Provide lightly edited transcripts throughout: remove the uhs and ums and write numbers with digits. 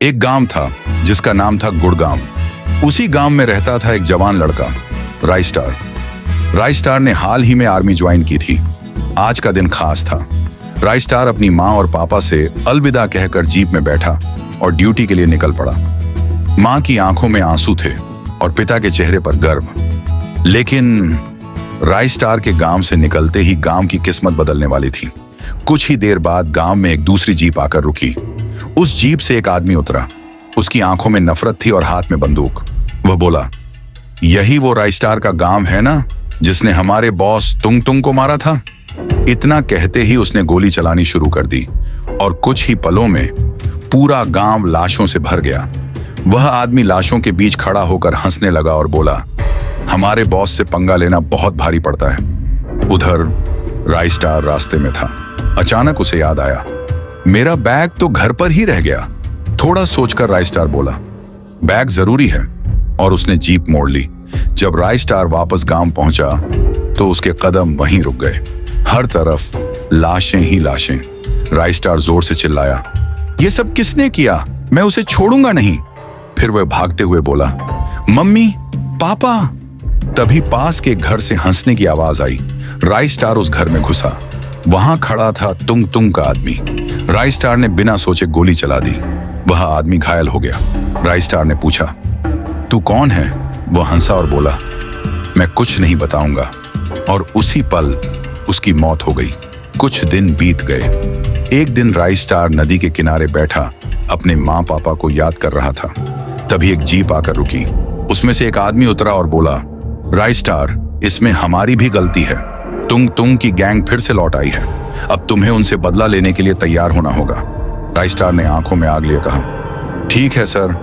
एक गांव था जिसका नाम था गुड़गांव। उसी गांव में रहता था एक जवान लड़का, राइस्टार। राइस्टार ने हाल ही में आर्मी ज्वाइन की थी। आज का दिन खास था। राइस्टार अपनी माँ और पापा से अलविदा कहकर जीप में बैठा और ड्यूटी के लिए निकल पड़ा। माँ की आंखों में आंसू थे और पिता के चेहरे पर गर्व। लेकिन राइस्टार के गांव से निकलते ही गांव की किस्मत बदलने वाली थी। कुछ ही देर बाद गांव में एक दूसरी जीप आकर रुकी। उस जीप से एक आदमी उतरा। उसकी आंखों में नफरत थी और हाथ में बंदूक। वह बोला, यही वो राइस्टार का गांव है ना जिसने हमारे बॉस तुंग तुंग को मारा था? इतना कहते ही उसने गोली चलानी शुरू कर दी और कुछ ही पलों में पूरा गांव लाशों से भर गया। वह आदमी लाशों के बीच खड़ा होकर हंसने लगा और बोला, हमारे बॉस से पंगा लेना बहुत भारी पड़ता है। उधर राइस्टार रास्ते में था। अचानक उसे याद आया, मेरा बैग तो घर पर ही रह गया। थोड़ा सोचकर राइस्टार बोला, बैग जरूरी है, और उसने जीप मोड़ ली। जब राइस्टार वापस गांव पहुंचा तो उसके कदम वहीं रुक गए। हर तरफ लाशें ही लाशें। राइस्टार जोर से चिल्लाया, ये सब किसने किया? मैं उसे छोड़ूंगा नहीं। फिर वह भागते हुए बोला, मम्मी, पापा। तभी पास के घर से हंसने की आवाज आई। राइस्टार उस घर में घुसा। वहां खड़ा था तुंग तुंग का आदमी। राइस्टार ने बिना सोचे गोली चला दी। वह आदमी घायल हो गया। राइस्टार ने पूछा, तू कौन है? वह हंसा और बोला, मैं कुछ नहीं बताऊंगा। और उसी पल उसकी मौत हो गई। कुछ दिन बीत गए। एक दिन राइस्टार नदी के किनारे बैठा अपने माँ पापा को याद कर रहा था। तभी एक जीप आकर रुकी। उसमें से एक आदमी उतरा और बोला, राइस्टार, इसमें हमारी भी गलती है। तुंग तुंग की गैंग फिर से लौट आई है। अब तुम्हें उनसे बदला लेने के लिए तैयार होना होगा। राइस्टार ने आंखों में आग लिए कहा, ठीक है सर।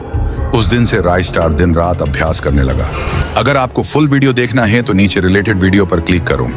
उस दिन से राइस्टार दिन रात अभ्यास करने लगा। अगर आपको फुल वीडियो देखना है तो नीचे रिलेटेड वीडियो पर क्लिक करो।